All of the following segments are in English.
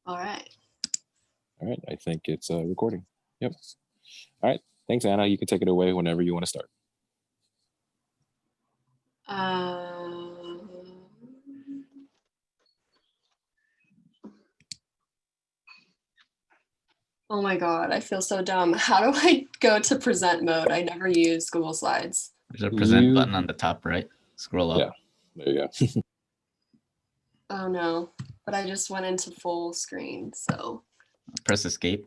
All right. All right, I think it's recording. Yep. All right, thanks, Anna. You can take it away whenever you want to start. Oh my God, I feel so dumb. How do I go to present mode? I never use Google Slides. There's a present button on the top right. Scroll up. Yeah, there you go. Oh no, but I just went into full screen, so. Press escape.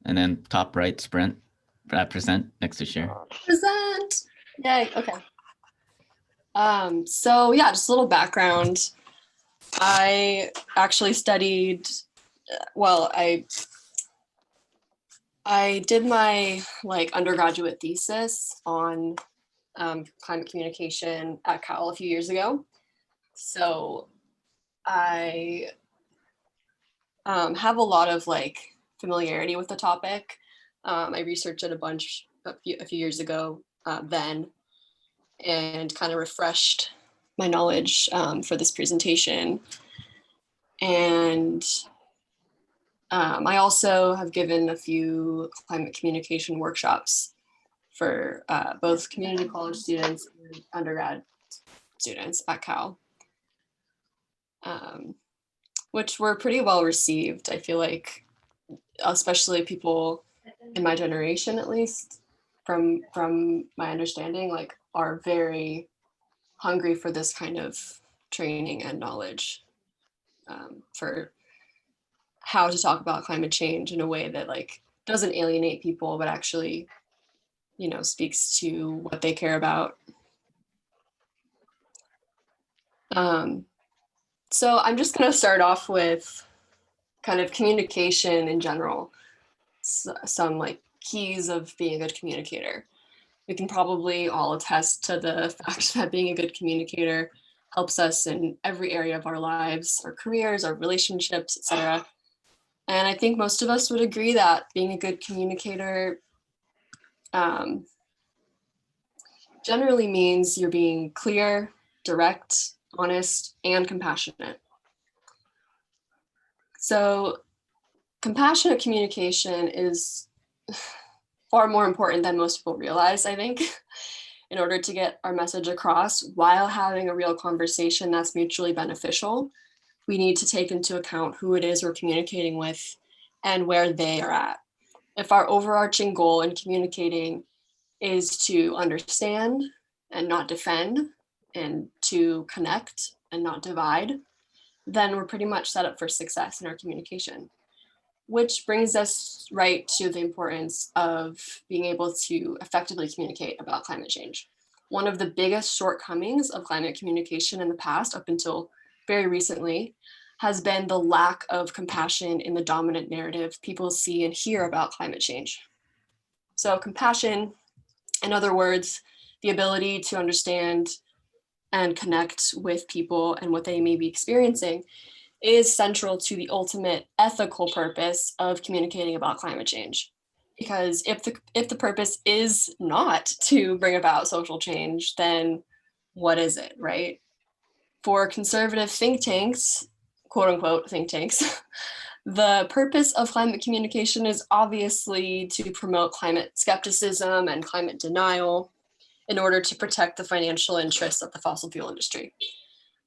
And then top right, present next to share. Present! Yay, okay. So yeah, just a little background. I actually studied, I did my undergraduate thesis on climate communication at Cal a few years ago. So I have a lot of familiarity with the topic. I researched it a few years ago then, and kind of refreshed my knowledge for this presentation. And I also have given a few climate communication workshops for both community college students and undergrad students at Cal, which were pretty well received. I feel like, especially people in my generation, at least, from my understanding, are very hungry for this kind of training and knowledge for how to talk about climate change in a way that doesn't alienate people, but actually, speaks to what they care about. So I'm just going to start off with kind of communication in general, some keys of being a good communicator. We can probably all attest to the fact that being a good communicator helps us in every area of our lives, our careers, our relationships, etc. And I think most of us would agree that being a good communicator generally means you're being clear, direct, honest, and compassionate. So compassionate communication is far more important than most people realize, I think, in order to get our message across while having a real conversation that's mutually beneficial. We need to take into account who it is we're communicating with and where they are at. If our overarching goal in communicating is to understand and not defend, and to connect and not divide, then we're pretty much set up for success in our communication. Which brings us right to the importance of being able to effectively communicate about climate change. One of the biggest shortcomings of climate communication in the past, up until very recently, has been the lack of compassion in the dominant narrative people see and hear about climate change. So compassion, in other words, the ability to understand and connect with people and what they may be experiencing, is central to the ultimate ethical purpose of communicating about climate change. Because if the purpose is not to bring about social change, then what is it, right? For conservative think tanks, quote unquote think tanks, the purpose of climate communication is obviously to promote climate skepticism and climate denial in order to protect the financial interests of the fossil fuel industry.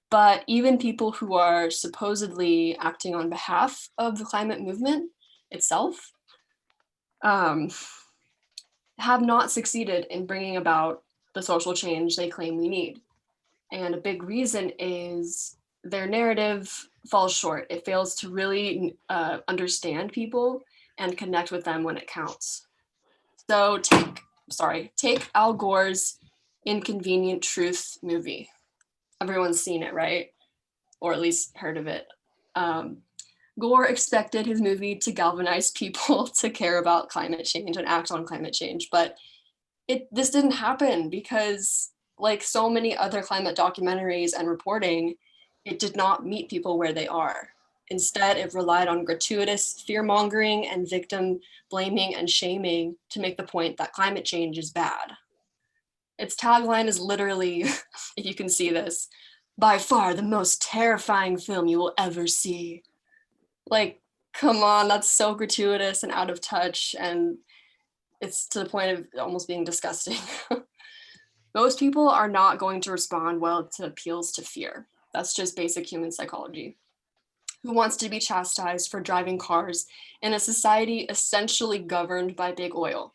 But even people who are supposedly acting on behalf of the climate movement itself have not succeeded in bringing about the social change they claim we need. And a big reason is their narrative falls short. It fails to really understand people and connect with them when it counts. So take Al Gore's Inconvenient Truth movie. Everyone's seen it, right? Or at least heard of it. Gore expected his movie to galvanize people to care about climate change and act on climate change, but this didn't happen because, like so many other climate documentaries and reporting, it did not meet people where they are. Instead, it relied on gratuitous fear-mongering and victim blaming and shaming to make the point that climate change is bad. Its tagline is literally, if you can see this, by far the most terrifying film you will ever see. Like, come on, that's so gratuitous and out of touch, and it's to the point of almost being disgusting. Most people are not going to respond well to appeals to fear. That's just basic human psychology. Who wants to be chastised for driving cars in a society essentially governed by big oil?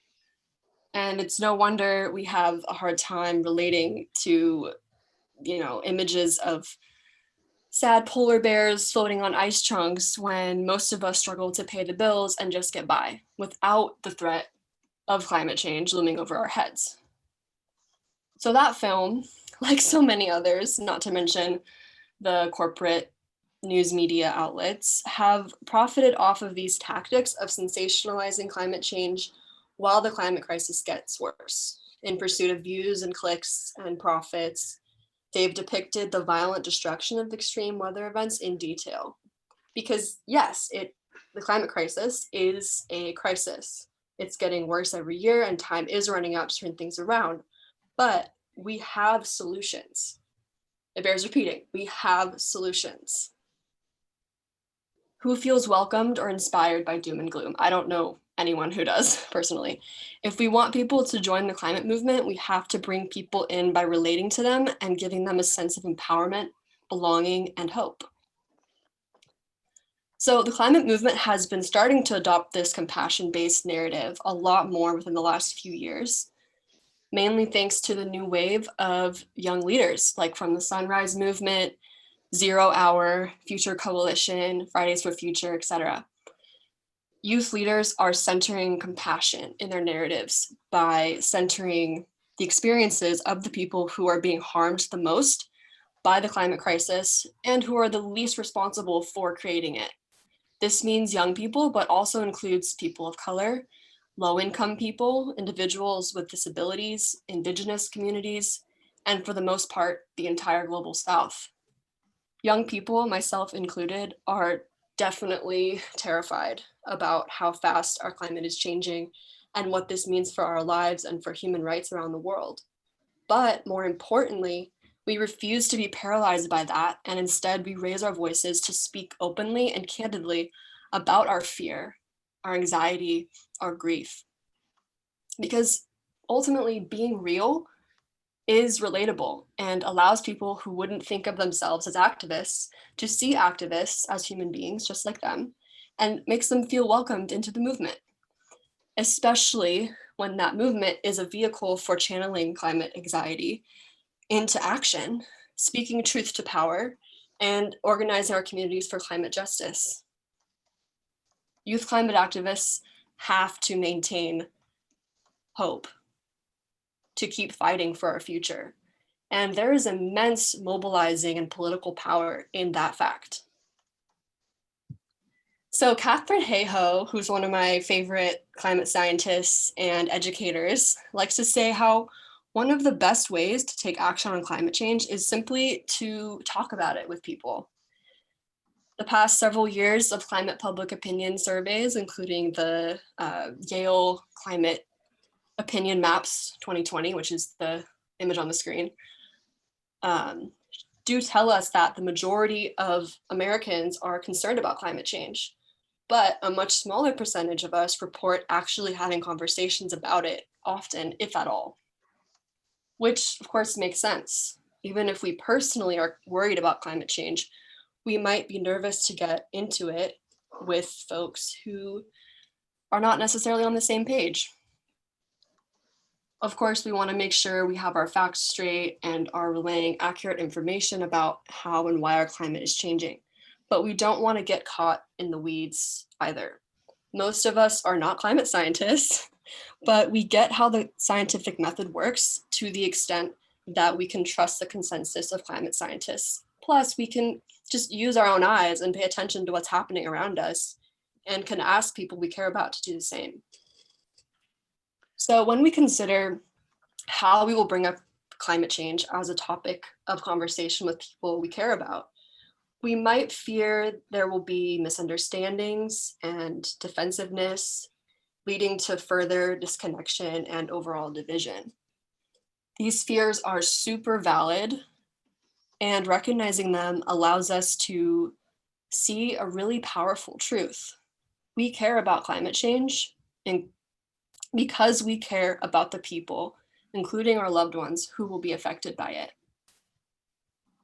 And it's no wonder we have a hard time relating to, images of sad polar bears floating on ice chunks when most of us struggle to pay the bills and just get by without the threat of climate change looming over our heads. So that film, like so many others, not to mention the corporate news media outlets, have profited off of these tactics of sensationalizing climate change while the climate crisis gets worse. In pursuit of views and clicks and profits, they've depicted the violent destruction of extreme weather events in detail. Because yes, the climate crisis is a crisis. It's getting worse every year and time is running out to turn things around. But we have solutions. It bears repeating, we have solutions. Who feels welcomed or inspired by doom and gloom? I don't know anyone who does, personally. If we want people to join the climate movement, we have to bring people in by relating to them and giving them a sense of empowerment, belonging, and hope. So the climate movement has been starting to adopt this compassion-based narrative a lot more within the last few years, mainly thanks to the new wave of young leaders, like from the Sunrise Movement, 0 Hour, Future Coalition, Fridays for Future, etc. Youth leaders are centering compassion in their narratives by centering the experiences of the people who are being harmed the most by the climate crisis and who are the least responsible for creating it. This means young people, but also includes people of color, low-income people, individuals with disabilities, indigenous communities, and for the most part, the entire global South. Young people, myself included, are definitely terrified about how fast our climate is changing and what this means for our lives and for human rights around the world. But more importantly, we refuse to be paralyzed by that, and instead we raise our voices to speak openly and candidly about our fear, our anxiety, our grief. Because ultimately being real is relatable and allows people who wouldn't think of themselves as activists to see activists as human beings just like them, and makes them feel welcomed into the movement, especially when that movement is a vehicle for channeling climate anxiety into action, speaking truth to power, and organizing our communities for climate justice. Youth climate activists have to maintain hope to keep fighting for our future. And there is immense mobilizing and political power in that fact. So Catherine Hayhoe, who's one of my favorite climate scientists and educators, likes to say how one of the best ways to take action on climate change is simply to talk about it with people. The past several years of climate public opinion surveys, including the Yale Climate Opinion Maps 2020, which is the image on the screen, do tell us that the majority of Americans are concerned about climate change, but a much smaller percentage of us report actually having conversations about it often, if at all. Which of course makes sense. Even if we personally are worried about climate change, we might be nervous to get into it with folks who are not necessarily on the same page. Of course, we want to make sure we have our facts straight and are relaying accurate information about how and why our climate is changing. But we don't want to get caught in the weeds either. Most of us are not climate scientists, but we get how the scientific method works to the extent that we can trust the consensus of climate scientists. Plus, we can just use our own eyes and pay attention to what's happening around us and can ask people we care about to do the same. So when we consider how we will bring up climate change as a topic of conversation with people we care about, we might fear there will be misunderstandings and defensiveness, leading to further disconnection and overall division. These fears are super valid, And recognizing them allows us to see a really powerful truth. We care about climate change and because we care about the people, including our loved ones, who will be affected by it.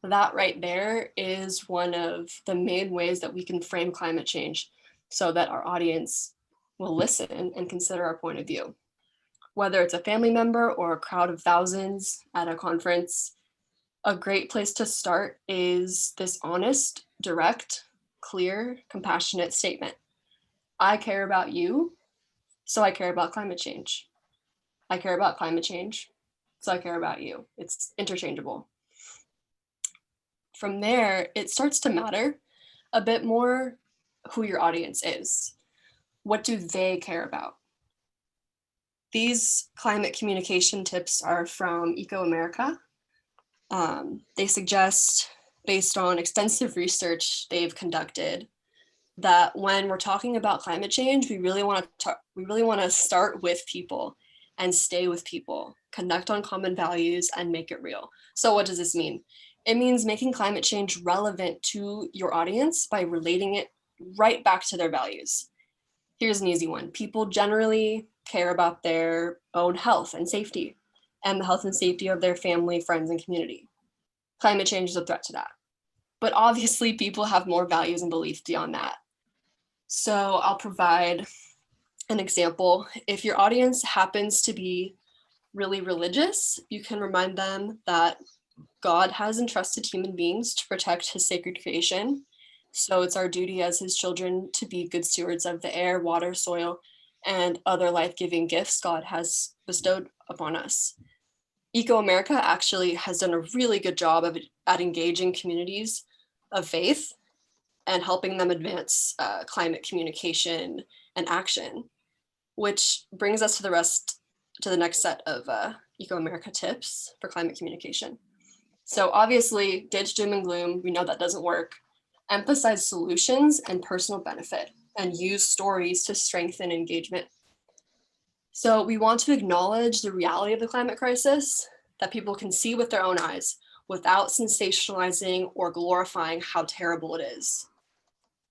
That right there is one of the main ways that we can frame climate change so that our audience will listen and consider our point of view. Whether it's a family member or a crowd of thousands at a conference, a great place to start is this honest, direct, clear, compassionate statement. I care about you, so I care about climate change. I care about climate change, so I care about you. It's interchangeable. From there, it starts to matter a bit more who your audience is. What do they care about? These climate communication tips are from Eco America. They suggest, based on extensive research they've conducted, that when we're talking about climate change, we really want to start with people and stay with people, connect on common values, and make it real. So what does this mean? It means making climate change relevant to your audience by relating it right back to their values. Here's an easy one. People generally care about their own health and safety, and the health and safety of their family, friends, and community. Climate change is a threat to that. But obviously, people have more values and beliefs beyond that. So I'll provide an example. If your audience happens to be really religious, you can remind them that God has entrusted human beings to protect his sacred creation. So it's our duty as his children to be good stewards of the air, water, soil, and other life-giving gifts God has bestowed upon us. Eco America actually has done a really good job at engaging communities of faith and helping them advance climate communication and action, which brings us to the next set of Eco America tips for climate communication. So obviously, ditch doom and gloom. We know that doesn't work. Emphasize solutions and personal benefit, and use stories to strengthen engagement. So we want to acknowledge the reality of the climate crisis that people can see with their own eyes without sensationalizing or glorifying how terrible it is.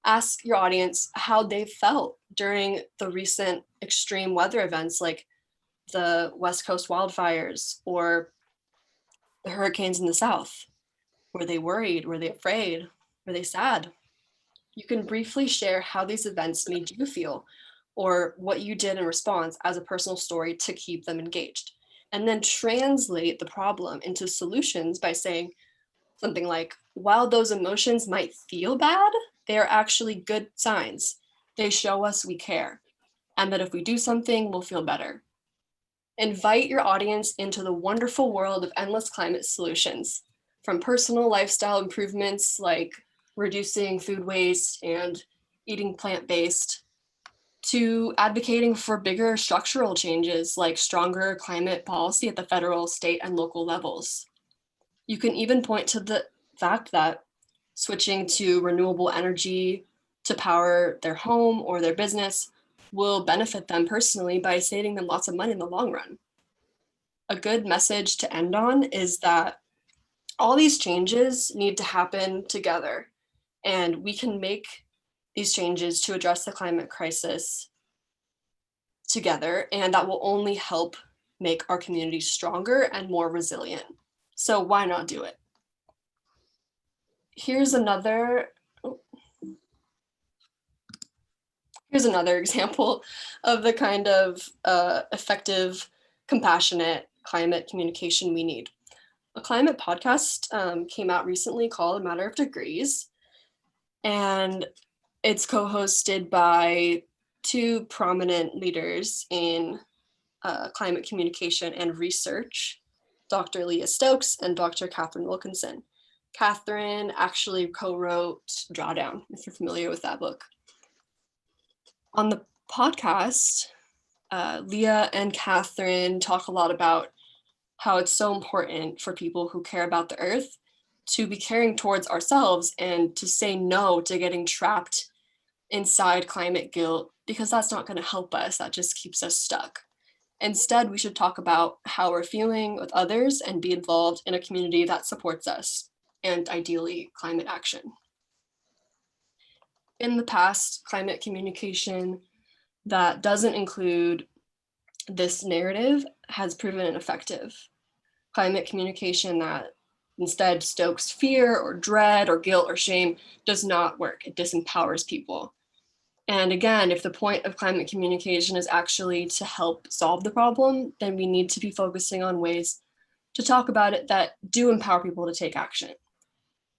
Ask your audience how they felt during the recent extreme weather events like the West Coast wildfires or the hurricanes in the South. Were they worried? Were they afraid? Were they sad? You can briefly share how these events made you feel or what you did in response as a personal story to keep them engaged. And then translate the problem into solutions by saying something like, while those emotions might feel bad, they are actually good signs. They show us we care, and that if we do something, we'll feel better. Invite your audience into the wonderful world of endless climate solutions, from personal lifestyle improvements like reducing food waste and eating plant-based, to advocating for bigger structural changes like stronger climate policy at the federal, state, and local levels. You can even point to the fact that switching to renewable energy to power their home or their business will benefit them personally by saving them lots of money in the long run. A good message to end on is that all these changes need to happen together, and we can make these changes to address the climate crisis together, and that will only help make our community stronger and more resilient. So why not do it? Here's another example of the kind of effective, compassionate climate communication we need. A climate podcast came out recently called A Matter of Degrees, and it's co-hosted by two prominent leaders in climate communication and research, Dr. Leah Stokes and Dr. Catherine Wilkinson. Catherine actually co-wrote Drawdown, if you're familiar with that book. On the podcast, Leah and Catherine talk a lot about how it's so important for people who care about the earth to be caring towards ourselves and to say no to getting trapped inside climate guilt, because that's not going to help us. That just keeps us stuck. Instead, we should talk about how we're feeling with others and be involved in a community that supports us and ideally climate action. In the past, climate communication that doesn't include this narrative has proven ineffective. Climate communication that instead stokes fear or dread or guilt or shame does not work. It disempowers people. And again, if the point of climate communication is actually to help solve the problem, then we need to be focusing on ways to talk about it that do empower people to take action.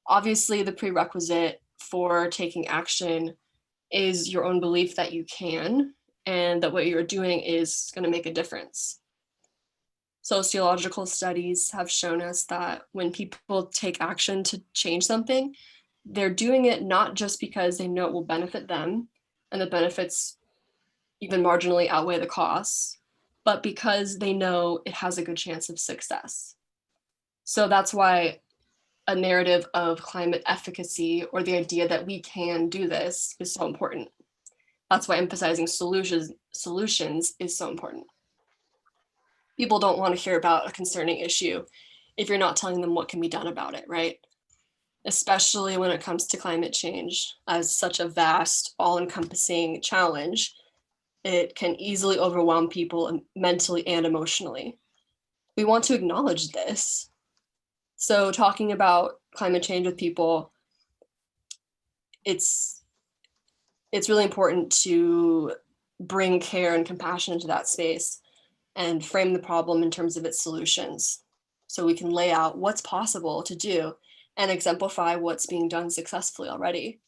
Obviously, the prerequisite for taking action is your own belief that you can and that what you're doing is going to make a difference. Sociological studies have shown us that when people take action to change something, they're doing it not just because they know it will benefit them and the benefits even marginally outweigh the costs, but because they know it has a good chance of success. So that's why a narrative of climate efficacy, or the idea that we can do this, is so important. That's why emphasizing solutions is so important. People don't want to hear about a concerning issue if you're not telling them what can be done about it, right? Especially when it comes to climate change as such a vast, all-encompassing challenge. It can easily overwhelm people mentally and emotionally. We want to acknowledge this. So talking about climate change with people, it's really important to bring care and compassion into that space and frame the problem in terms of its solutions. So we can lay out what's possible to do and exemplify what's being done successfully already.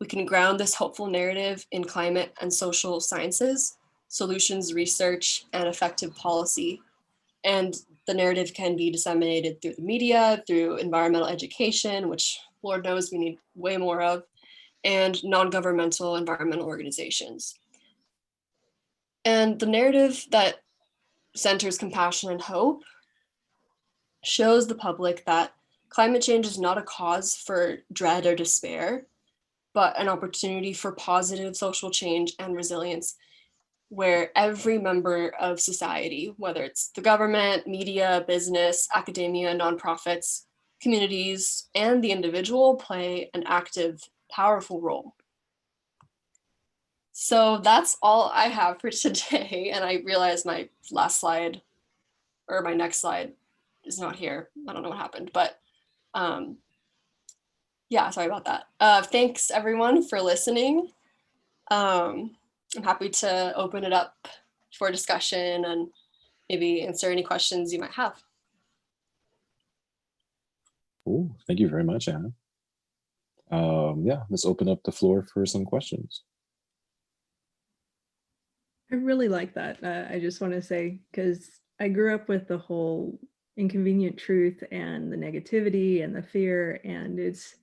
We can ground this hopeful narrative in climate and social sciences, solutions research, and effective policy. And the narrative can be disseminated through the media, through environmental education, which Lord knows we need way more of, and non-governmental environmental organizations. And the narrative that centers compassion and hope shows the public that climate change is not a cause for dread or despair, but an opportunity for positive social change and resilience, where every member of society, whether it's the government, media, business, academia, nonprofits, communities, and the individual, play an active, powerful role. So that's all I have for today. And I realize my last slide, or my next slide, is not here. I don't know what happened, but yeah, sorry about that. Thanks everyone for listening. I'm happy to open it up for discussion and maybe answer any questions you might have. Cool. Thank you very much, Anna. Yeah, let's open up the floor for some questions. I really like that. I just want to say, because I grew up with the whole inconvenient truth and the negativity and the fear, and it's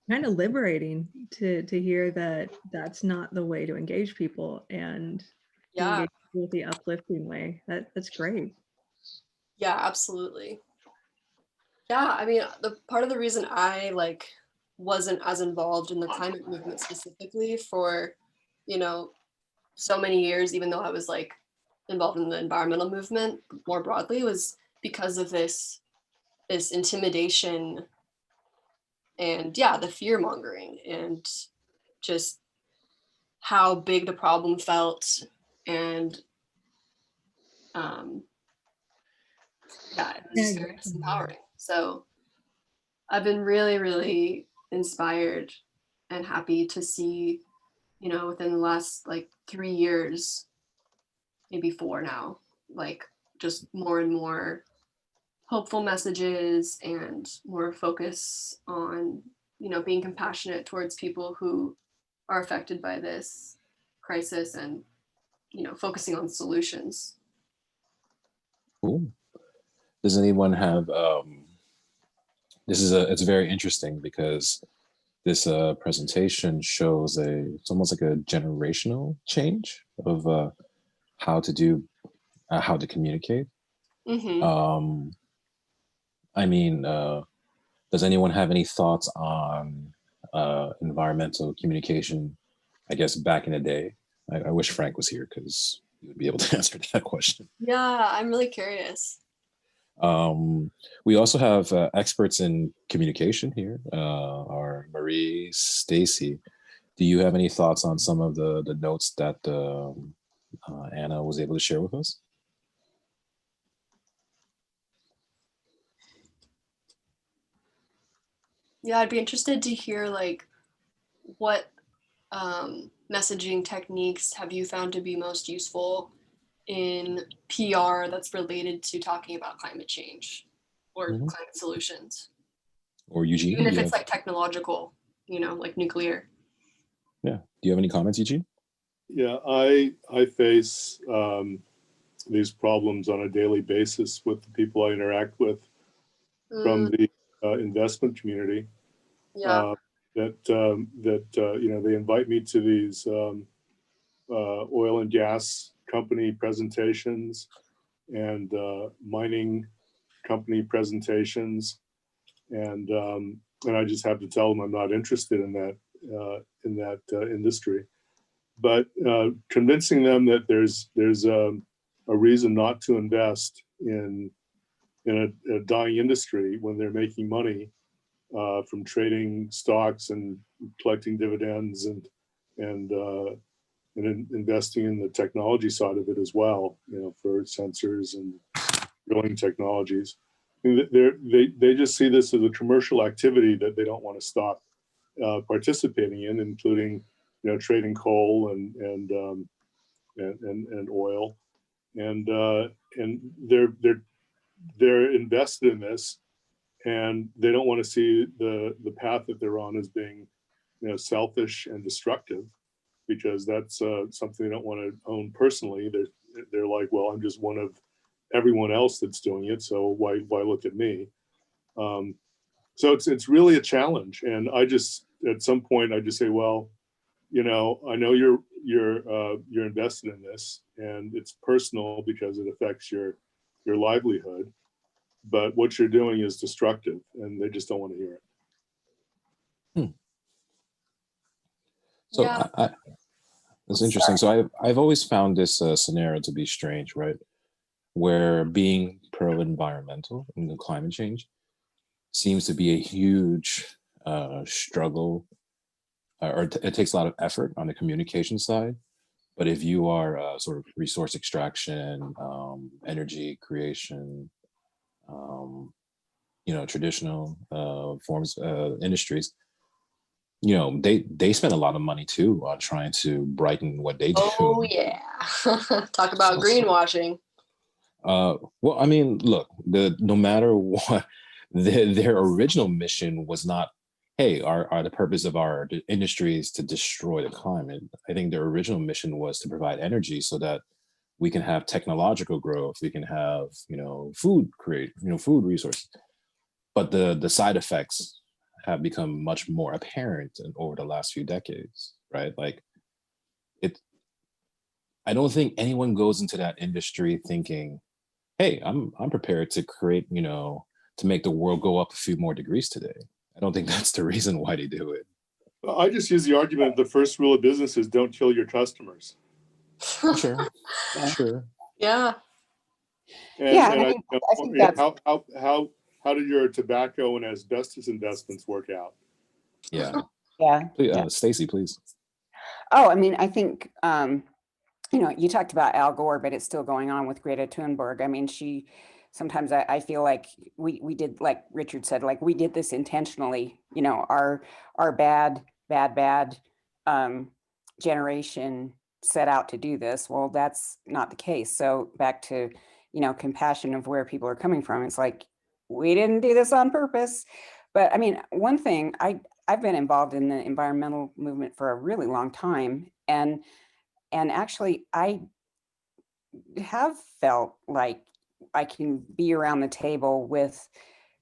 kind of liberating to hear that that's not the way to engage people, and to engage with the uplifting way. That's great. Yeah, absolutely. Yeah, I mean, the part of the reason I wasn't as involved in the climate movement specifically for, so many years, even though I was involved in the environmental movement more broadly, was because of this intimidation and the fear mongering and just how big the problem felt. And it was just very disempowering. So I've been really, really inspired and happy to see, within the last 3 years, maybe 4 now, just more and more hopeful messages and more focus on, being compassionate towards people who are affected by this crisis and, focusing on solutions. Cool. Does anyone have, it's very interesting because this presentation shows it's almost like a generational change of how to communicate. Mm-hmm. I mean, does anyone have any thoughts on environmental communication, I guess, back in the day? I wish Frank was here because he would be able to answer that question. Yeah, I'm really curious. We also have experts in communication here, our Marie, Stacy. Do you have any thoughts on some of the notes that Anna was able to share with us? Yeah, I'd be interested to hear like what messaging techniques have you found to be most useful in PR that's related to talking about climate change or climate solutions, Or Eugene? even Do if you it's have, like technological, like nuclear. yeah. Do you have any comments, Eugene? Yeah, I face these problems on a daily basis with the people I interact with from the investment community. Yeah. They invite me to these oil and gas company presentations and mining company presentations, and I just have to tell them I'm not interested in that industry. But convincing them that there's a reason not to invest in a dying industry when they're making money from trading stocks and collecting dividends and investing in the technology side of it as well, for sensors and drilling technologies. I mean, they just see this as a commercial activity that they don't want to stop participating in, including trading coal and oil, and they're invested in this, and they don't want to see the path that they're on as being selfish and destructive, because that's something they don't want to own personally. They're like, well, I'm just one of everyone else that's doing it, so why look at me? So it's really a challenge, and I just at some point I just say, well, I know you're invested in this, and it's personal because it affects your livelihood, but what you're doing is destructive, and they just don't want to hear it. So Yeah. that's interesting. So I've always found this scenario to be strange, right? Where being pro-environmental and the climate change seems to be a huge struggle, or it takes a lot of effort on the communication side. But if you are sort of resource extraction, energy creation, traditional forms, industries, they spend a lot I money too on trying to brighten what they do. Oh yeah. Talk about greenwashing. Well, I mean, look, no matter what, their original mission was not, hey, the purpose of our industry is to destroy the climate. I think their original mission was to provide energy so that we can have technological growth, we can have, food food resources. But the side effects have become much more apparent over the last few decades, right? Like I don't think anyone goes into that industry thinking, hey, I'm prepared to create, to make the world go up a few more degrees today. I don't think that's the reason why they do it. I just use the argument: the first rule of business is don't kill your customers. Sure, sure. Yeah. And I think that's how did your tobacco and asbestos investments work out? Yeah. yeah. Please, Stacy, please. Oh, I mean, I think you talked about Al Gore, but it's still going on with Greta Thunberg. I mean, sometimes I feel like we did, like Richard said, like we did this intentionally. Our bad generation set out to do this. Well, that's not the case. So back to compassion of where people are coming from. It's like we didn't do this on purpose. But I mean, one thing I've been involved in the environmental movement for a really long time, and actually I have felt like I can be around the table with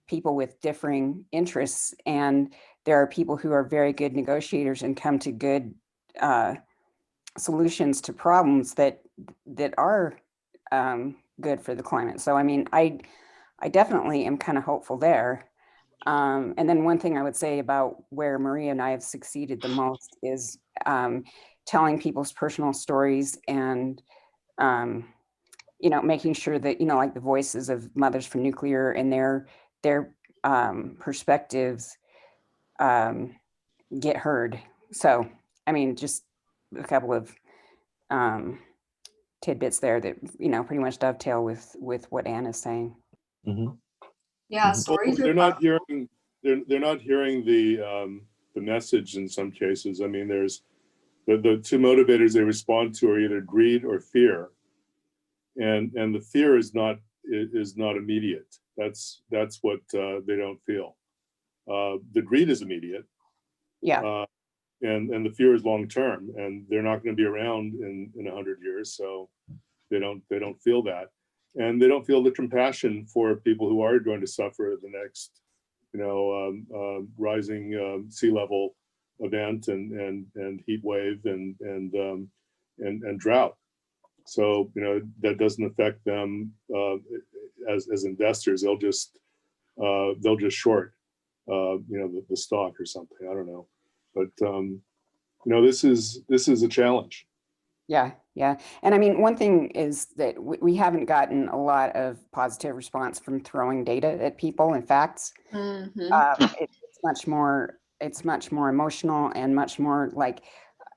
people with differing interests, and there are people who are very good negotiators and come to good solutions to problems that are good for the climate. So I mean, I definitely am kind of hopeful there. And then one thing I would say about where Maria and I have succeeded the most is telling people's personal stories and making sure that, like the voices of Mothers for Nuclear and their perspectives get heard. So, I mean, just a couple of tidbits there that, pretty much dovetail with what Ann is saying. Mhm. Yeah, Mhm. stories They're are not hearing, they're not hearing the message in some cases. I mean, there's the two motivators they respond to are either greed or fear. And the fear is not immediate. That's what they don't feel. The greed is immediate. Yeah. And the fear is long term, and they're not going to be around in 100 years, so they don't feel that, and they don't feel the compassion for people who are going to suffer the next, rising sea level event and heat wave and drought. So that doesn't affect them as investors. They'll just short the stock or something. I don't know, but this is a challenge. Yeah. And I mean, one thing is that we haven't gotten a lot of positive response from throwing data at people and facts. It's much more emotional and much more like,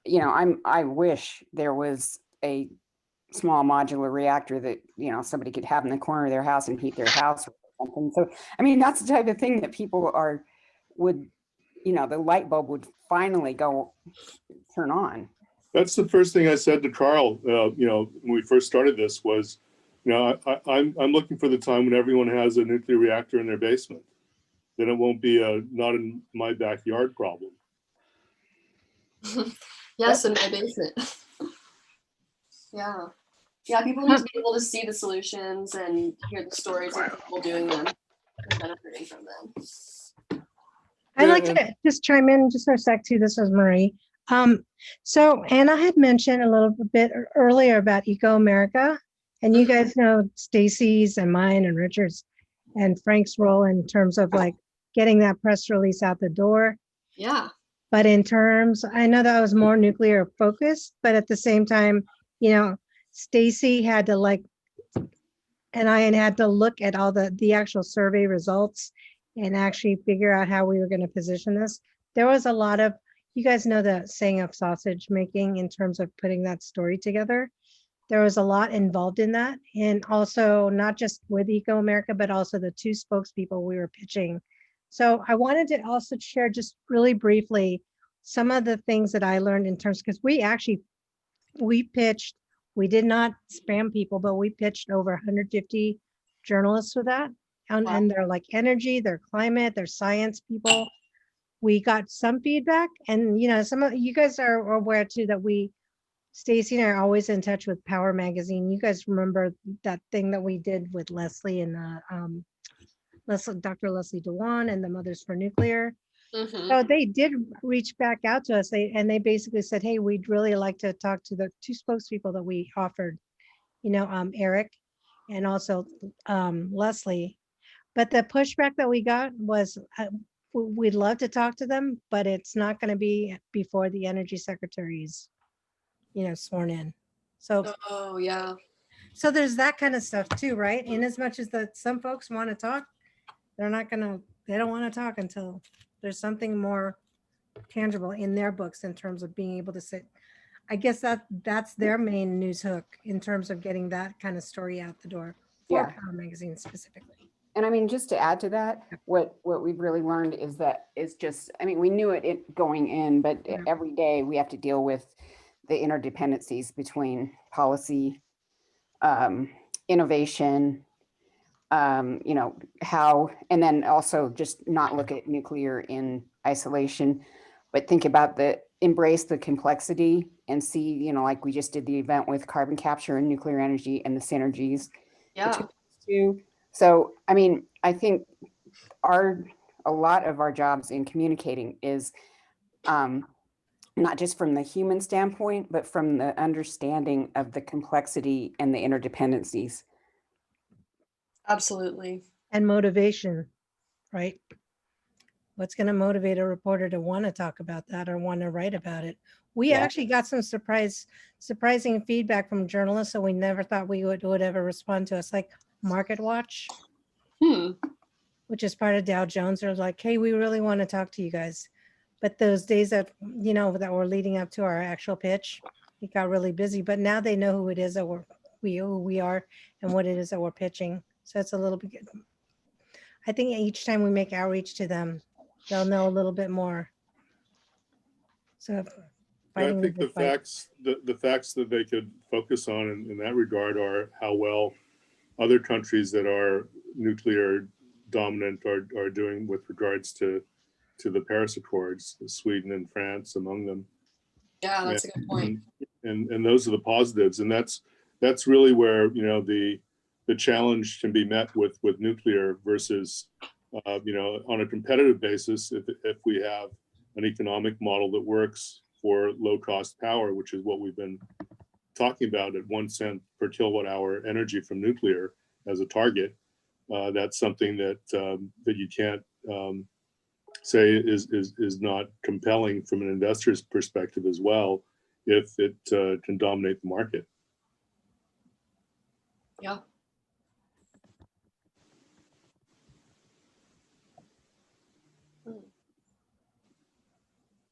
I wish there was a small modular reactor that, somebody could have in the corner of their house and heat their house or something. So, I mean, that's the type of thing that people would, the light bulb would finally turn on. That's the first thing I said to Carl, when we first started this was, I'm looking for the time when everyone has a nuclear reactor in their basement. Then it won't be a not in my backyard problem. Yes, in my basement. Yeah. Yeah, people need to be able to see the solutions and hear the stories of people doing them and benefiting from them. I'd like to just chime in just for a sec too. This is Marie. So Anna had mentioned a little bit earlier about Eco America, and you guys know Stacy's and mine and Richard's and Frank's role in terms of like getting that press release out the door. Yeah. But in terms, I know that was more nuclear focused, but at the same time, Stacy had to and I had to look at all the actual survey results and actually figure out how we were going to position this. There was a lot of, you guys know the saying of sausage making in terms of putting that story together. There was a lot involved in that. And also not just with Eco America, but also the two spokespeople we were pitching. So I wanted to also share just really briefly some of the things that I learned in terms, because we pitched, we did not spam people, but we pitched over 150 journalists with that. And they're like energy, they're climate, they're science people. We got some feedback, and some of you guys are aware too that Stacy and I are always in touch with Power Magazine. You guys remember that thing that we did with Leslie and Dr. Leslie Dewan and the Mothers for Nuclear. So they did reach back out to us. They basically said, hey, we'd really like to talk to the two spokespeople that we offered, Eric and also Leslie. But the pushback that we got was, we'd love to talk to them, but it's not going to be before the energy secretary's, sworn in. So, yeah. So there's that kind of stuff too, right? In as much as that some folks want to talk, they don't want to talk until there's something more tangible in their books in terms of being able to sit. I guess that's their main news hook in terms of getting that kind of story out the door for Power Magazine specifically. And I mean, just to add to that, what we've really learned is that it's just, I mean, we knew it going in, but every day we have to deal with the interdependencies between policy, innovation, how, and then also just not look at nuclear in isolation, but think about embrace the complexity and see, like we just did the event with carbon capture and nuclear energy and the synergies. Yeah. So, I mean, I think a lot of our jobs in communicating is not just from the human standpoint, but from the understanding of the complexity and the interdependencies. Absolutely. And motivation, right? What's going to motivate a reporter to want to talk about that or want to write about it? We Yeah. actually got some surprising feedback from journalists that we never thought we would ever respond to us, like Market Watch, which is part of Dow Jones. Are like, hey, we really want to talk to you guys. But those days that, that were leading up to our actual pitch, it got really busy. But now they know who it is that who we are and what it is that we're pitching. So it's a little bit good. I think each time we make outreach to them, they'll know a little bit more. So I think the facts that they could focus on in that regard are how well other countries that are nuclear dominant are doing with regards to the Paris Accords, Sweden and France among them. Yeah, that's a good point. And those are the positives, and that's really where the challenge can be met with nuclear versus on a competitive basis. If we have an economic model that works for low cost power, which is what we've been talking about at 1 cent per kilowatt hour energy from nuclear as a target, that's something that you can't say is not compelling from an investor's perspective as well, if it can dominate the market. Yeah.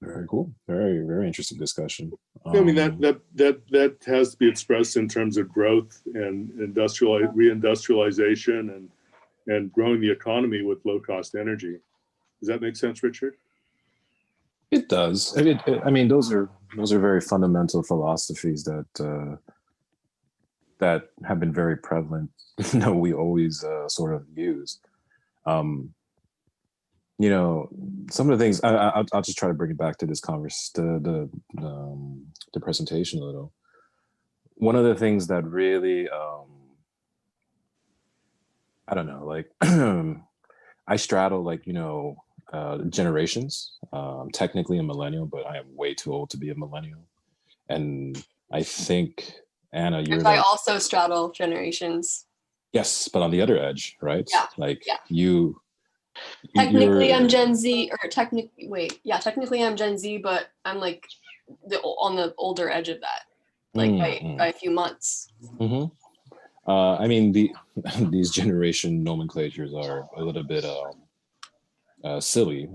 Very cool. Very, very interesting discussion. I mean, that has to be expressed in terms of growth and reindustrialization and growing the economy with low cost energy. Does that make sense, Richard? It does. I mean, those are very fundamental philosophies that have been very prevalent. We always sort of use. Some of the things I'll just try to bring it back to this the presentation a little. One of the things that really I don't know, like I straddle generations. Technically a millennial, but I am way too old to be a millennial. And I think, Anna, you're I also straddle generations. Yes, but on the other edge, right? Yeah. Technically I'm Gen Z, or technically I'm Gen Z, but I'm like on the older edge of that, by a few months. Mm-hmm. I mean, these generation nomenclatures are a little bit silly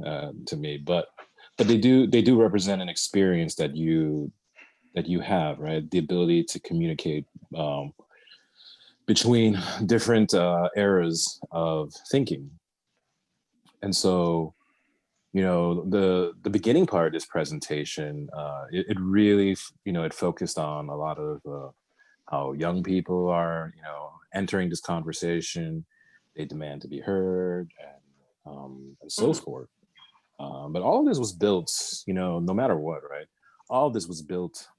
to me, but they do represent an experience that you have, right? The ability to communicate between different eras of thinking. And so, the beginning part of this presentation, it really, it focused on a lot of how young people are, entering this conversation. They demand to be heard, and so forth. But all of this was built, no matter what, right? All of this was built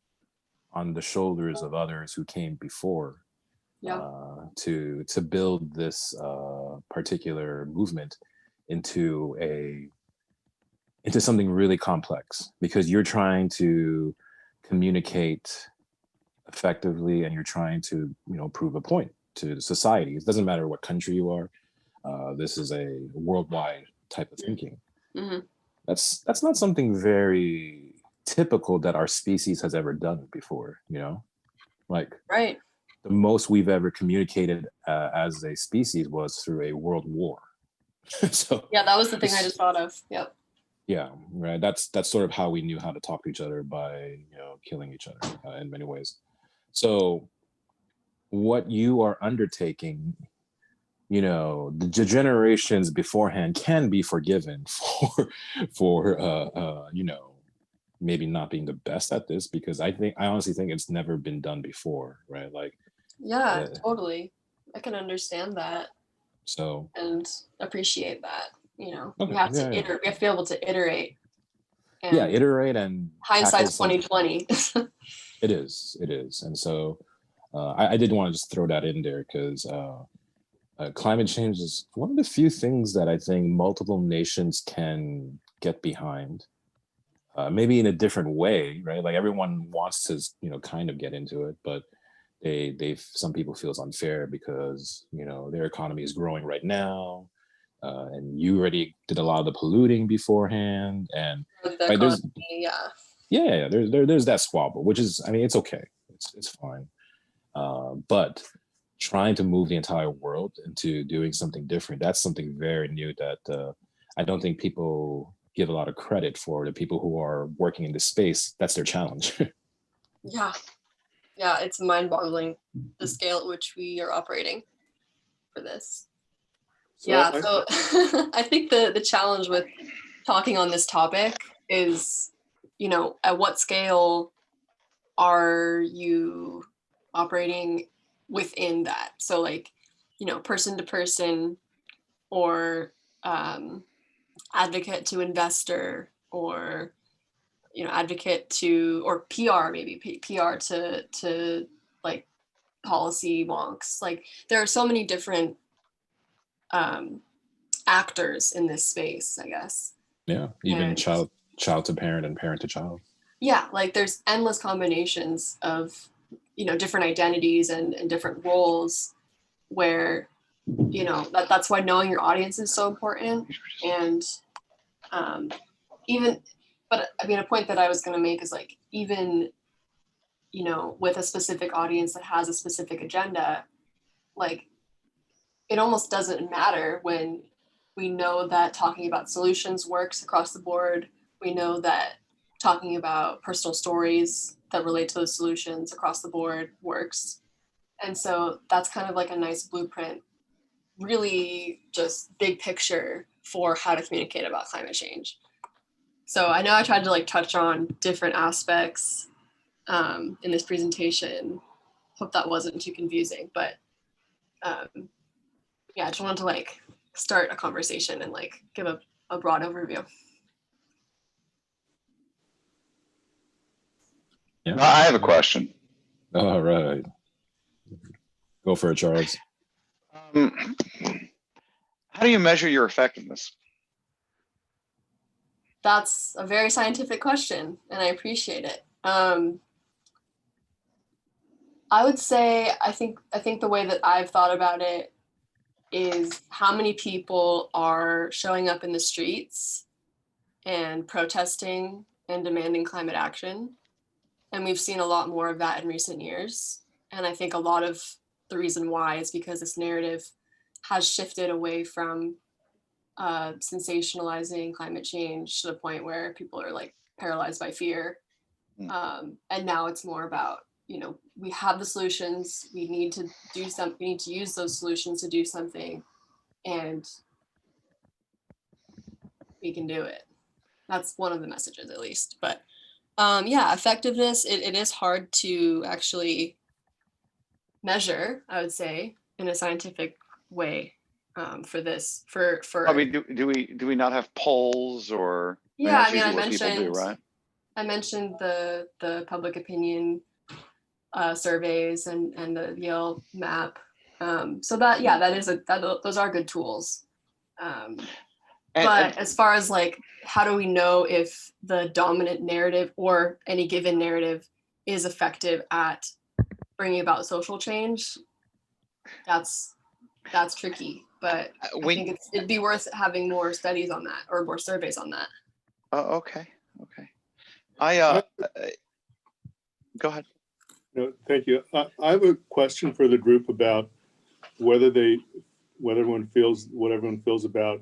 on the shoulders of others who came before, to build this particular movement into something really complex, because you're trying to communicate effectively and you're trying to prove a point to society. It doesn't matter what country you are. This is a worldwide type of thinking. Mm-hmm. That's not something very typical that our species has ever done before. Right. The most we've ever communicated as a species was through a world war. So yeah, that was the thing I just thought of. Yep. Yeah, right. That's sort of how we knew how to talk to each other, by killing each other in many ways. So what you are undertaking, the generations beforehand can be forgiven for maybe not being the best at this, because I honestly think it's never been done before, right? Totally. I can understand that. So and appreciate that. Okay, we have to we have to be able to iterate. And iterate, and hindsight's 2020. It is, and so I did want to just throw that in there, because climate change is one of the few things that I think multiple nations can get behind. Maybe in a different way, right? Like everyone wants to, kind of get into it, but some people feel it's unfair because their economy is growing right now. and you already did a lot of the polluting beforehand, and The like there's economy, yeah. yeah, there's that squabble, which is, I mean, it's okay, it's fine, but trying to move the entire world into doing something different, that's something very new that I don't think people give a lot of credit for. The people who are working in this space, that's their challenge. Yeah. Yeah, it's mind-boggling the scale at which we are operating for this. So Yeah, I- so I think the challenge with talking on this topic is, you know, at what scale are you operating within that? So like, you know, person to person, or advocate to investor, or, you know, advocate to, or PR, maybe PR to like policy wonks. Like there are so many different actors in this space, I guess. Yeah, even And child to parent and parent to child. yeah, like there's endless combinations of, you know, different identities and different roles, where, you know, that's why knowing your audience is so important. And even, but I mean, a point that I was going to make is like, even, you know, with a specific audience that has a specific agenda, like it almost doesn't matter when we know that talking about solutions works across the board. We know that talking about personal stories that relate to those solutions across the board works. And so that's kind of like a nice blueprint, really just big picture for how to communicate about climate change. So I know I tried to like touch on different aspects in this presentation. Hope that wasn't too confusing, but yeah, I just wanted to like start a conversation and like give a broad overview. Yeah. I have a question. All right. Go for it, Charles. How do you measure your effectiveness? That's a very scientific question, and I appreciate it. I would say I think the way that I've thought about it is how many people are showing up in the streets and protesting and demanding climate action. And we've seen a lot more of that in recent years. And I think a lot of the reason why is because this narrative has shifted away from sensationalizing climate change to the point where people are like paralyzed by fear. And now it's more about, you know, we have the solutions, we need to do something, we need to use those solutions to do something, and we can do it. That's one of the messages, at least. But yeah, effectiveness, it is hard to actually measure, I would say, in a scientific way for this. For I mean, do we not have polls or? Yeah, that's I mean, usually what people do, right? I mentioned the public opinion surveys and the Yale map. So that, yeah, those are good tools. But as far as like, how do we know if the dominant narrative or any given narrative is effective at bringing about social change? That's tricky, but I think it'd be worth having more studies on that, or more surveys on that. Oh, okay. Go ahead. No, thank you. I have a question for the group about what everyone feels about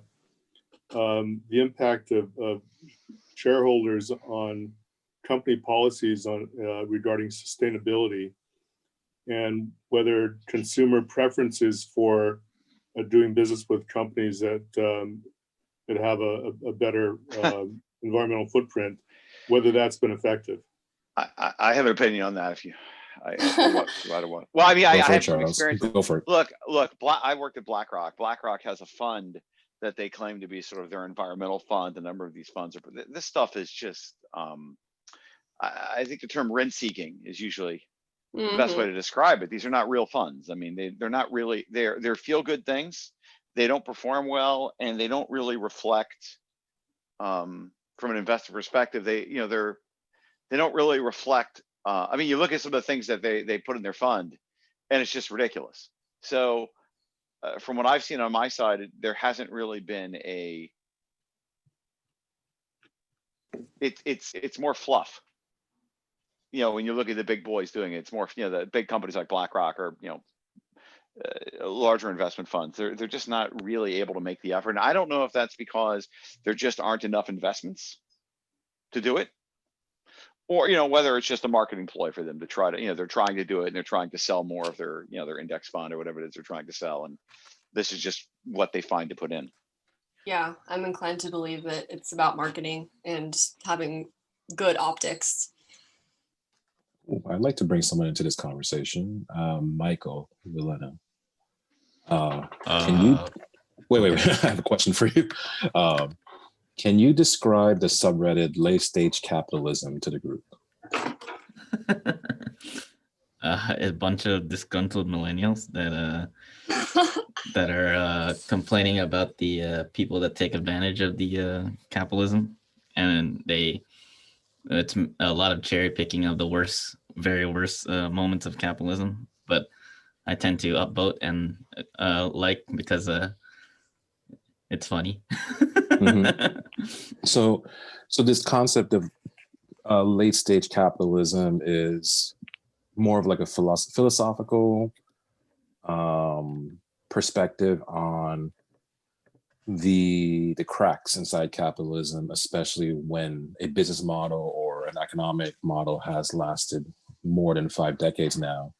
the impact of shareholders on company policies on regarding sustainability, and whether consumer preferences for doing business with companies that have a better environmental footprint, whether that's been effective. I have an opinion on that. If you, I don't want. Well, I mean, I have some experience. Go for it. Look. I worked at BlackRock. BlackRock has a fund that they claim to be sort of their environmental fund. A number of these funds are. This stuff is just. I think the term rent seeking is usually the best way to describe it. These are not real funds. I mean, they're not really. They're feel good things. They don't perform well, and they don't really reflect. From an investor perspective, they don't really reflect. I mean, you look at some of the things that they put in their fund, and it's just ridiculous. So from what I've seen on my side, there hasn't really been a, it's more fluff. You know, when you look at the big boys doing it, it's more, you know, the big companies like BlackRock or, you know, larger investment funds, they're just not really able to make the effort. And I don't know if that's because there just aren't enough investments to do it, or, you know, whether it's just a marketing ploy for them to try to, you know, they're trying to do it and they're trying to sell more of their, you know, their index fund or whatever it is they're trying to sell. And this is just what they find to put in. Yeah, I'm inclined to believe that it's about marketing and having good optics. Ooh, I'd like to bring someone into this conversation. Michael Villena. Can you wait, I have a question for you. Can you describe the subreddit late stage capitalism to the group? A bunch of disgruntled millennials that are complaining about the people that take advantage of the capitalism, and it's a lot of cherry picking of the worst, very worst moments of capitalism. But I tend to upvote and because it's funny. Mm-hmm. So this concept of late stage capitalism is more of like a philosophical perspective on the cracks inside capitalism, especially when a business model or an economic model has lasted more than 5 decades now.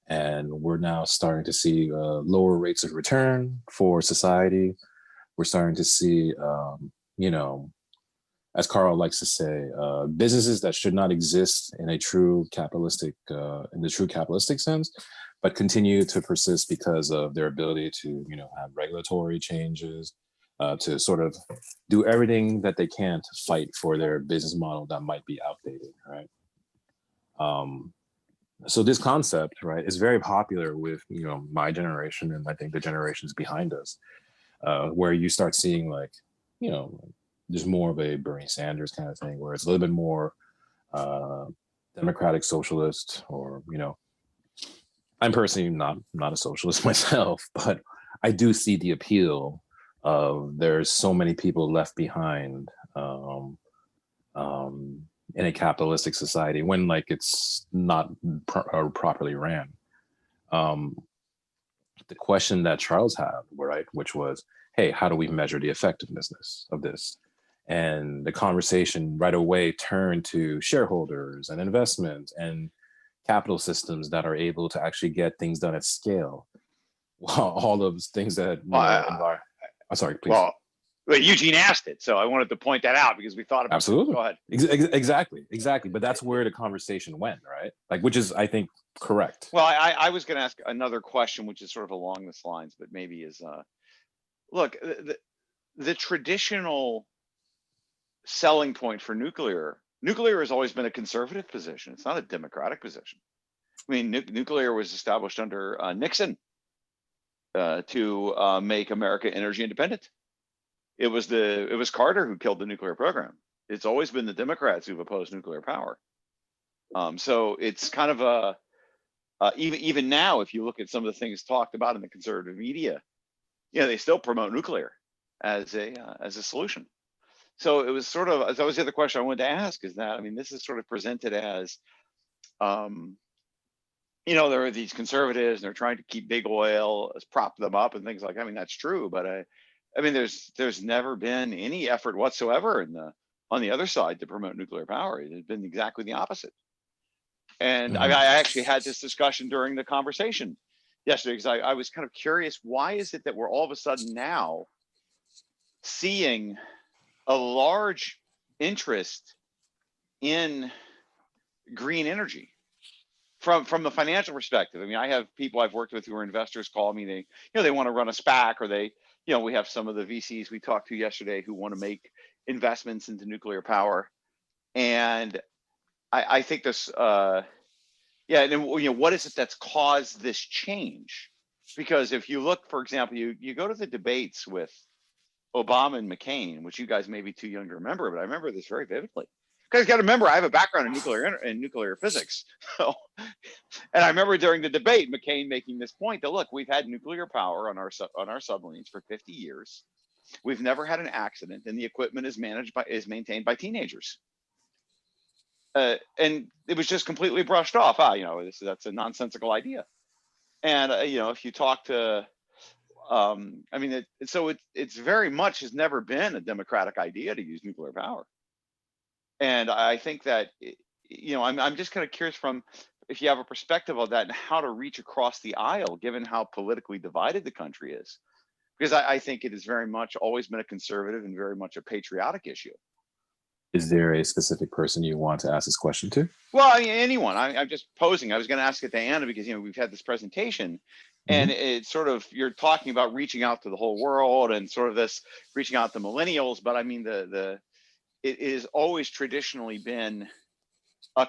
And we're now starting to see lower rates of return for society. We're starting to see, you know, as Carl likes to say, businesses that should not exist in a true capitalistic, in the true capitalistic sense, but continue to persist because of their ability to, you know, have regulatory changes, to sort of do everything that they can to fight for their business model that might be outdated, right? So this concept, right, is very popular with, you know, my generation and I think the generations behind us, where you start seeing like, you know, there's more of a Bernie Sanders kind of thing where it's a little bit more democratic socialist, or, you know, I'm personally not a socialist myself, but I do see the appeal of there's so many people left behind in a capitalistic society when like it's not properly ran. The question that Charles had, right, which was, hey, how do we measure the effectiveness of this? And the conversation right away turned to shareholders and investment and capital systems that are able to actually get things done at scale. Well, all those things that, you know, I'm sorry, please. Well, Eugene asked it, so I wanted to point that out because we thought about absolutely. It. Go ahead. Exactly. But that's where the conversation went, right? Like, which is, I think, correct. Well, I was going to ask another question, which is sort of along this lines, but maybe is, look, the traditional selling point for nuclear has always been a conservative position. It's not a democratic position. I mean, nuclear was established under Nixon to make America energy independent. It was Carter who killed the nuclear program. It's always been the Democrats who've opposed nuclear power. So it's kind of even now, if you look at some of the things talked about in the conservative media, you know, they still promote nuclear as a solution. So it was sort of, that was the other question I wanted to ask, is that, I mean, this is sort of presented as, you know, there are these conservatives and they're trying to keep big oil, prop them up and things like that. I mean, that's true, but I mean, there's never been any effort whatsoever on the other side to promote nuclear power. It's been exactly the opposite. And I actually had this discussion during the conversation yesterday because I was kind of curious, why is it that we're all of a sudden now seeing a large interest in green energy from the financial perspective? I mean, I have people I've worked with who are investors call me, they want to run a SPAC, or they, you know, we have some of the VCs we talked to yesterday who want to make investments into nuclear power. And I think this, and then, you know, what is it that's caused this change? Because if you look, for example, you go to the debates with Obama and McCain, which you guys may be too young to remember, but I remember this very vividly. Because you got to remember, I have a background in nuclear physics. So, and I remember during the debate, McCain making this point that look, we've had nuclear power on our submarines for 50 years. We've never had an accident, and the equipment is maintained by teenagers. And it was just completely brushed off. That's a nonsensical idea. And if you talk to, it's very much has never been a democratic idea to use nuclear power. And I think that, I'm just kind of curious from if you have a perspective of that and how to reach across the aisle, given how politically divided the country is. Because I think it has very much always been a conservative and very much a patriotic issue. Is there a specific person you want to ask this question to? Well, anyone. I'm just posing. I was going to ask it to Anna because we've had this presentation, and it's sort of you're talking about reaching out to the whole world and sort of this reaching out to millennials. But I mean, it is always traditionally been a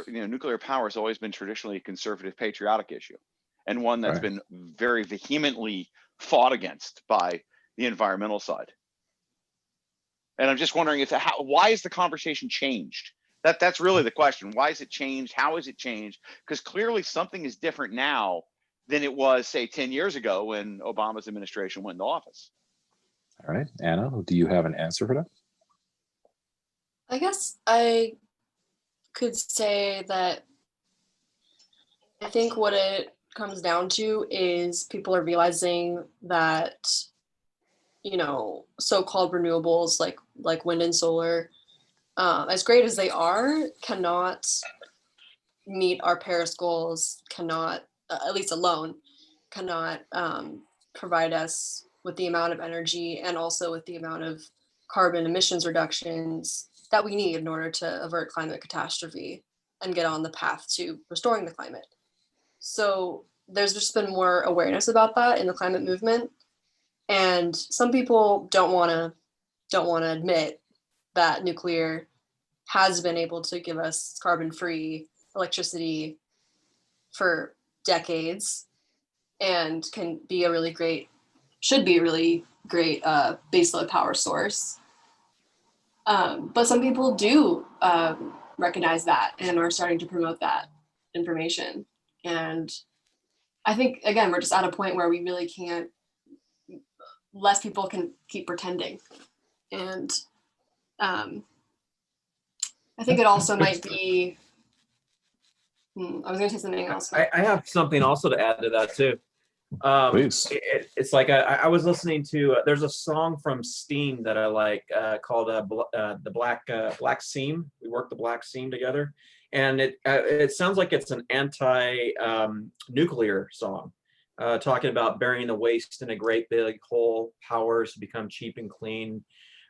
nuclear power has always been traditionally a conservative patriotic issue, and one that's been very vehemently fought against by the environmental side. And I'm just wondering why is the conversation changed? That's really the question. Why is it changed? How has it changed? Because clearly something is different now than it was, say, 10 years ago when Obama's administration went into office. All right, Anna, do you have an answer for that? I guess I could say that I think what it comes down to is people are realizing that so-called renewables like wind and solar, as great as they are, cannot meet our Paris goals, cannot, at least alone, cannot provide us with the amount of energy and also with the amount of carbon emissions reductions that we need in order to avert climate catastrophe and get on the path to restoring the climate. So there's just been more awareness about that in the climate movement. And some people don't want to admit that nuclear has been able to give us carbon-free electricity for decades and should be a really great baseload power source. But some people do recognize that and are starting to promote that information. And I think, again, we're just at a point where we really can't, less people can keep pretending. And I think it also might be, I was going to say something else. I have something also to add to that too. Please. It's like I was listening to, there's a song from Steen that I like called the Black Seam. We worked the Black Seam together. And it sounds like it's an anti-nuclear song. Talking about burying the waste in a great big hole, powers to become cheap and clean.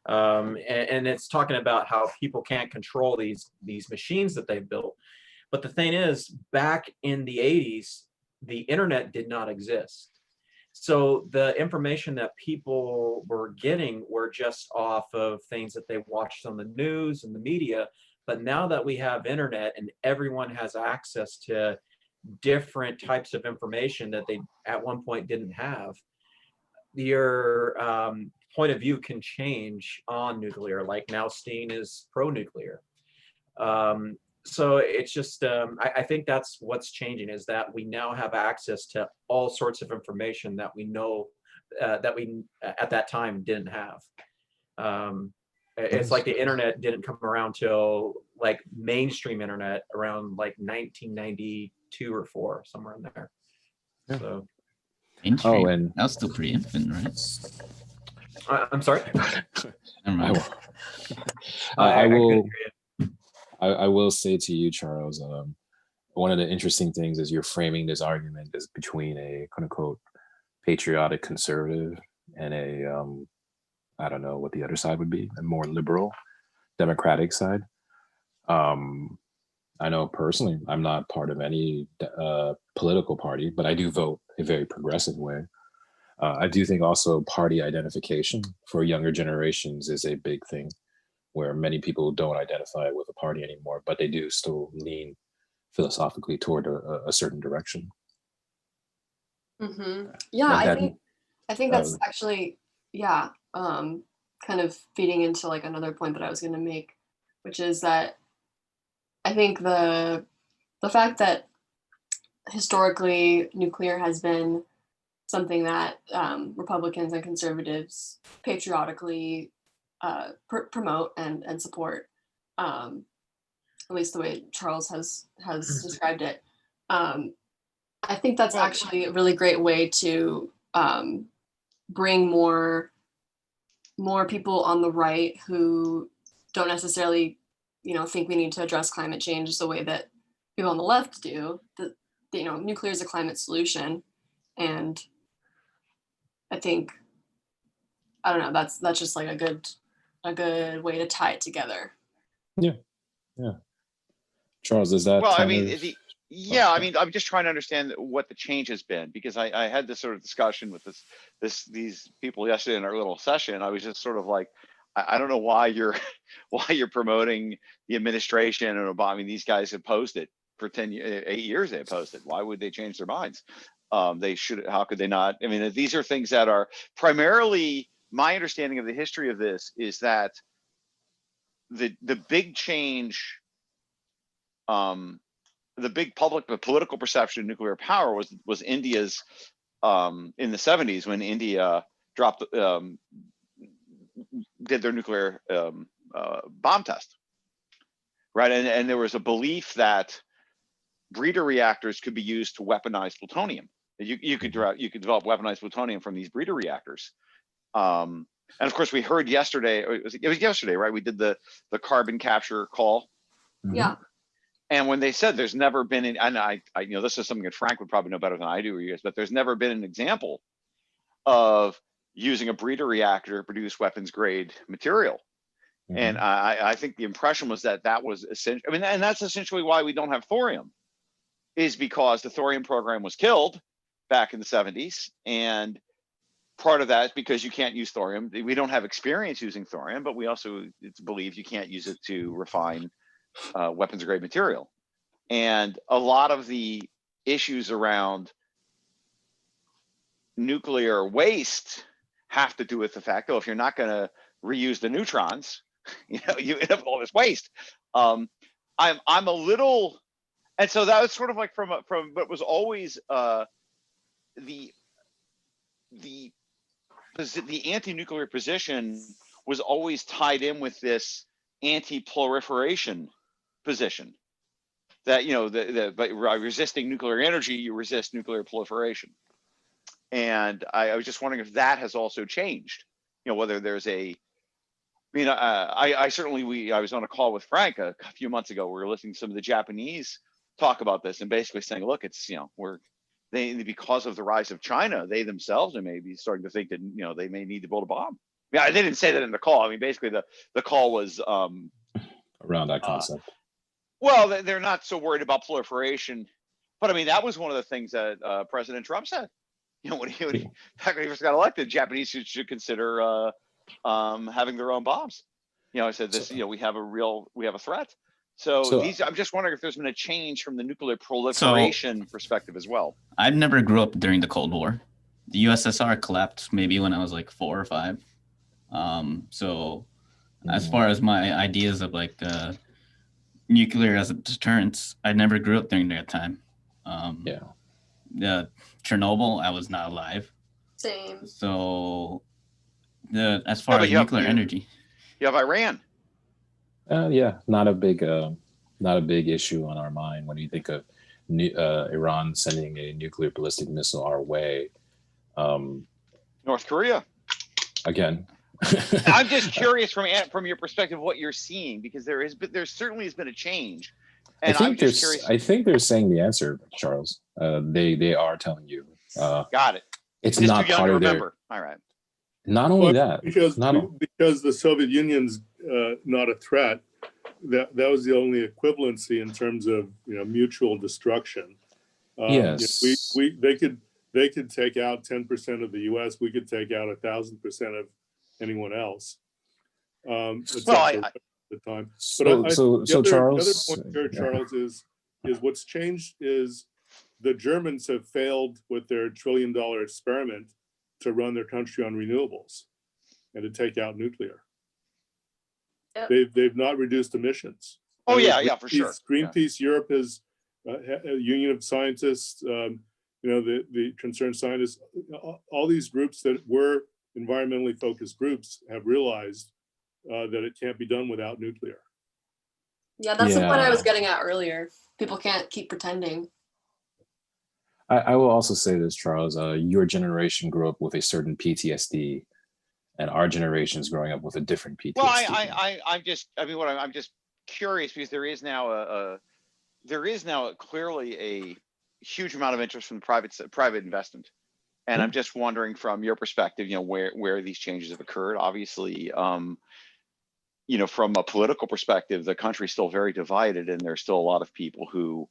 And it's talking about how people can't control these machines that they've built. But the thing is, back in the 80s, the internet did not exist. So the information that people were getting were just off of things that they watched on the news and the media. But now that we have internet and everyone has access to different types of information that they at one point didn't have, your point of view can change on nuclear. Like now Steen is pro-nuclear. So it's just, I think that's what's changing, is that we now have access to all sorts of information that we know that we at that time didn't have. It's like the internet didn't come around till like mainstream internet around like 1992 or 4, somewhere in there. Yeah. So. Mainstream. And that was still pretty infant, right? I'm sorry. I will say to you, Charles, one of the interesting things is you're framing this argument as between a quote unquote patriotic conservative and a I don't know what the other side would be, a more liberal democratic side. I know personally I'm not part of any political party, but I do vote a very progressive way. I do think also party identification for younger generations is a big thing, where many people don't identify with a party anymore, but they do still lean philosophically toward a certain direction. Mm-hmm. Yeah, I think that's actually, yeah, kind of feeding into like another point that I was going to make, which is that I think the fact that historically nuclear has been something that Republicans and conservatives patriotically promote and support, at least the way Charles has described it. I think that's actually a really great way to bring more people on the right who don't necessarily, think we need to address climate change the way that people on the left do. Nuclear is a climate solution, and I think, I don't know, that's just like a good way to tie it together. Yeah. Charles, is that Well, I kind mean, of I mean, I'm just trying to understand what the change has been, because I had this sort of discussion with these people yesterday in our little session. I was just sort of like, I don't know why you're promoting the administration and Obama. I mean, these guys have opposed it for 8 years. They opposed it. Why would they change their minds? They should. How could they not? I mean, these are things that are primarily, my understanding of the history of this is that the big change, the big political perception of nuclear power was India's in the 70s, when India dropped did their nuclear bomb test, right? And there was a belief that breeder reactors could be used to weaponize plutonium. You could develop weaponized plutonium from these breeder reactors. And of course, we heard yesterday, it was yesterday, right? We did the carbon capture call. Yeah. And when they said there's never been, and I this is something that Frank would probably know better than I do, but there's never been an example of using a breeder reactor to produce weapons grade material. And I think the impression was that was essential. I mean, and that's essentially why we don't have thorium, is because the thorium program was killed back in the 70s. And part of that is because you can't use thorium. We don't have experience using thorium, but we also believe you can't use it to refine weapons grade material. And a lot of the issues around nuclear waste have to do with the fact, if you're not going to reuse the neutrons, you end up with all this waste. I'm a little, and so that was sort of like from what was always the anti-nuclear position was always tied in with this anti-proliferation position, that by resisting nuclear energy, you resist nuclear proliferation. And I was just wondering if that has also changed, whether there's I was on a call with Frank a few months ago. We were listening to some of the Japanese talk about this, and basically saying, look, it's, because of the rise of China, they themselves are maybe starting to think that, they may need to build a bomb. Yeah, they didn't say that in the call. I mean, basically the call was around that concept. Well, they're not so worried about proliferation, but I mean, that was one of the things that President Trump said. When he first got elected, Japanese should consider having their own bombs. I said this. We have a threat. So I'm just wondering if there's been a change from the nuclear proliferation perspective as well. I never grew up during the Cold War. The USSR collapsed maybe when I was like 4 or 5. So as far as my ideas of like nuclear as a deterrence, I never grew up during that time. Chernobyl, I was not alive. Same. So as far as nuclear energy, you have Iran. Not a big issue on our mind when you think of Iran sending a nuclear ballistic missile our way. North Korea. Again. I'm just curious from your perspective what you're seeing, because there certainly has been a change. And I'm just curious. I think they're saying the answer, Charles. They are telling you. Got it. It's just not too young part to of remember. their. All right. Not only that, because the Soviet Union's not a threat. That was the only equivalency in terms of mutual destruction. Yes, they could take out 10% of the U.S. We could take out 1,000% of anyone else. At the time. But so Charles. The other point here, Charles, is what's changed is the Germans have failed with their $1 trillion experiment to run their country on renewables and to take out nuclear. Yep. They've not reduced emissions. Oh, I know yeah, for sure. Greenpeace Europe has a union of scientists, the concerned scientists, all these groups that were environmentally focused groups have realized that it can't be done without nuclear. Yeah, that's the point I was Yeah. getting at earlier. People can't keep pretending. I will also say this, Charles. Your generation grew up with a certain PTSD, and our generation is growing up with a different PTSD. Well, I'm just curious because there is now clearly a huge amount of interest from private investment. And I'm just wondering from your perspective, where these changes have occurred. Obviously, from a political perspective, the country's still very divided, and there's still a lot of people who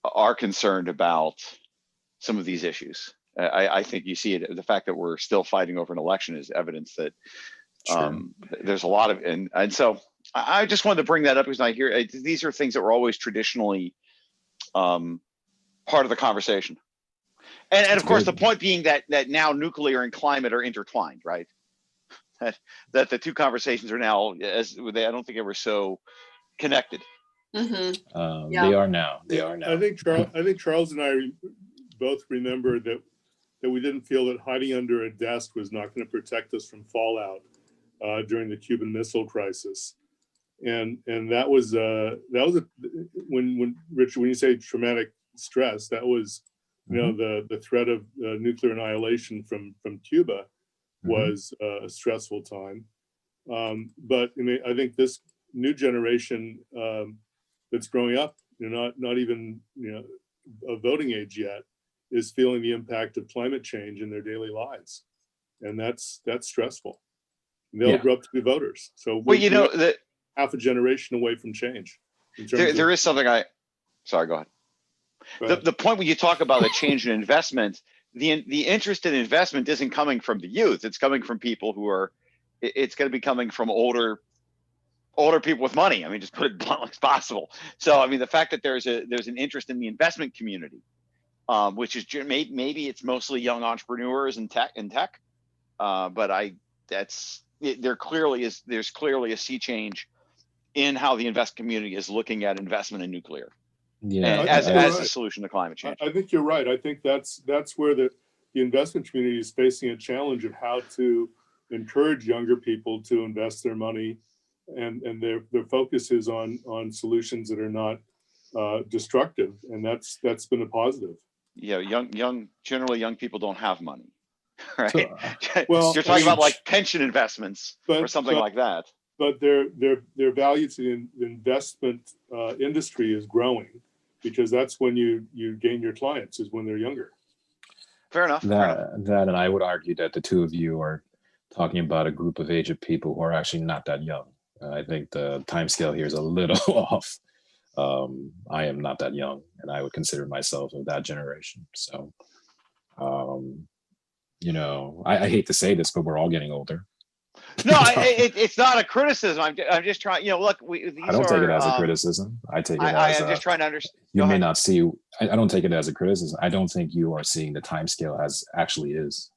are concerned about some of these issues. I think you see it. The fact that we're still fighting over an election is evidence that there's a lot of, and so I just wanted to bring that up because I hear these are things that were always traditionally part of the conversation. And of course, the point being that now nuclear and climate are intertwined, right? That the two conversations are now, I don't think ever so connected. Mm-hmm. They are now. They are now. I think Charles and I both remember that we didn't feel that hiding under a desk was not going to protect us from fallout during the Cuban Missile Crisis, and that was when Richard, when you say traumatic stress, that was the threat of nuclear annihilation from Cuba was a stressful time. But I think this new generation that's growing up, not even of voting age yet, is feeling the impact of climate change in their daily lives, and that's stressful. And they'll grow up to be voters. So we're that half a generation away from change. There is something sorry, go ahead. The point when you talk about a change in investment, the interest in investment isn't coming from the youth. It's coming from people who are. It's going to be coming from older people with money. I mean, just put it bluntly as possible. So, I mean, the fact that there's an interest in the investment community, which is maybe it's mostly young entrepreneurs in tech, but there's clearly a sea change in how the investment community is looking at investment in nuclear. Yeah, as a solution to climate change. I think you're right. I think that's where the investment community is facing a challenge of how to encourage younger people to invest their money, and their focus is on solutions that are not destructive, and that's been a positive. Yeah, generally young people don't have money, right? So, well, you're talking about like pension investments or something like that. But their value to the investment industry is growing, because that's when you gain your clients, is when they're younger. Fair enough. That, and I would argue that the two of you are talking about a group of age of people who are actually not that young. I think the time scale here is a little off. I am not that young, and I would consider myself of that generation. So, I hate to say this, but we're all getting older. No, it's not a criticism. I'm just trying. Look, I don't take it as a criticism. I take it as I'm just trying to understand. You may not see. I don't take it as a criticism. I don't think you are seeing the time scale as actually is.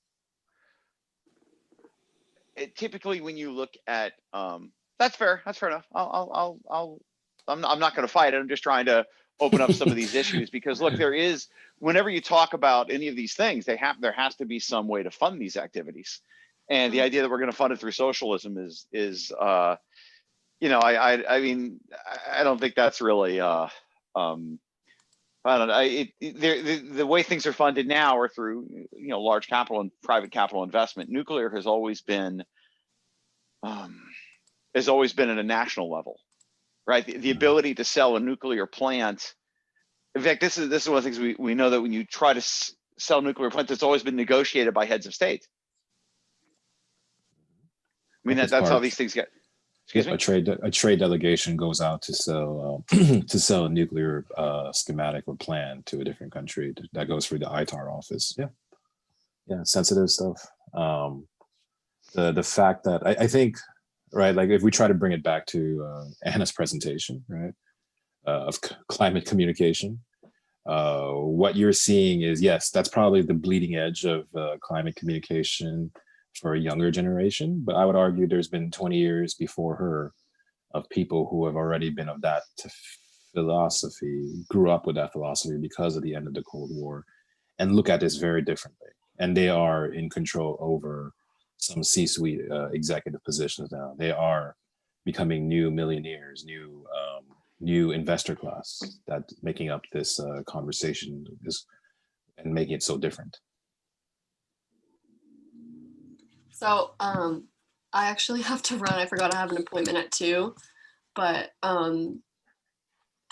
Typically, when you look at, that's fair. That's fair enough. I'm not going to fight it. I'm just trying to open up some of these issues, because look, whenever you talk about any of these things, there has to be some way to fund these activities. And the idea that we're going to fund it through socialism is I mean, I don't think that's really, I don't know. The way things are funded now are through, large capital and private capital investment. Nuclear has always been at a national level, right? The ability to sell a nuclear plant. In fact, this is one of the things we know, that when you try to sell nuclear plants, it's always been negotiated by heads of state. I mean, that's how these things get. Excuse me? A trade delegation goes out to sell a nuclear schematic or plan to a different country. That goes through the ITAR office. Yeah, sensitive stuff. The fact that I think, right, like if we try to bring it back to Anna's presentation, right, of climate communication, what you're seeing is, yes, that's probably the bleeding edge of climate communication for a younger generation, but I would argue there's been 20 years before her of people who have already been of that philosophy, grew up with that philosophy because of the end of the Cold War, and look at this very differently. And they are in control over some C-suite executive positions now. They are becoming new millionaires, new investor class that making up this conversation is and making it so different. So I actually have to run. I forgot I have an appointment at 2, but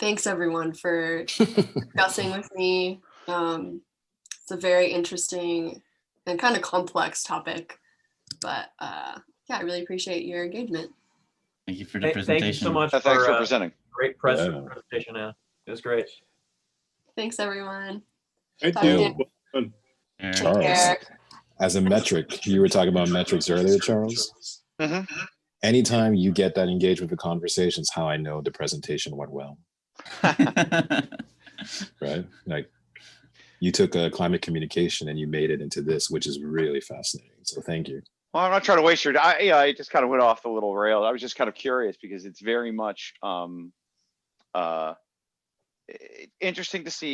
thanks everyone for discussing with me. It's a very interesting and kind of complex topic, but yeah, I really appreciate your engagement. Thank you for the Thank presentation. you so much Thanks for for presenting. great Yeah. presentation. Yeah, it was great. Thanks everyone. Thank Talk you. soon. Well, Yeah. Take Charles, care. as a metric, you were talking about metrics earlier, Charles. Mhm. Anytime you get that engagement with conversations, how I know the presentation went well, right? Like you took a climate communication and you made it into this, which is really fascinating. So thank you. Well, I'm not trying to waste your time. I just kind of went off the little rail. I was just kind of curious because it's very much interesting to see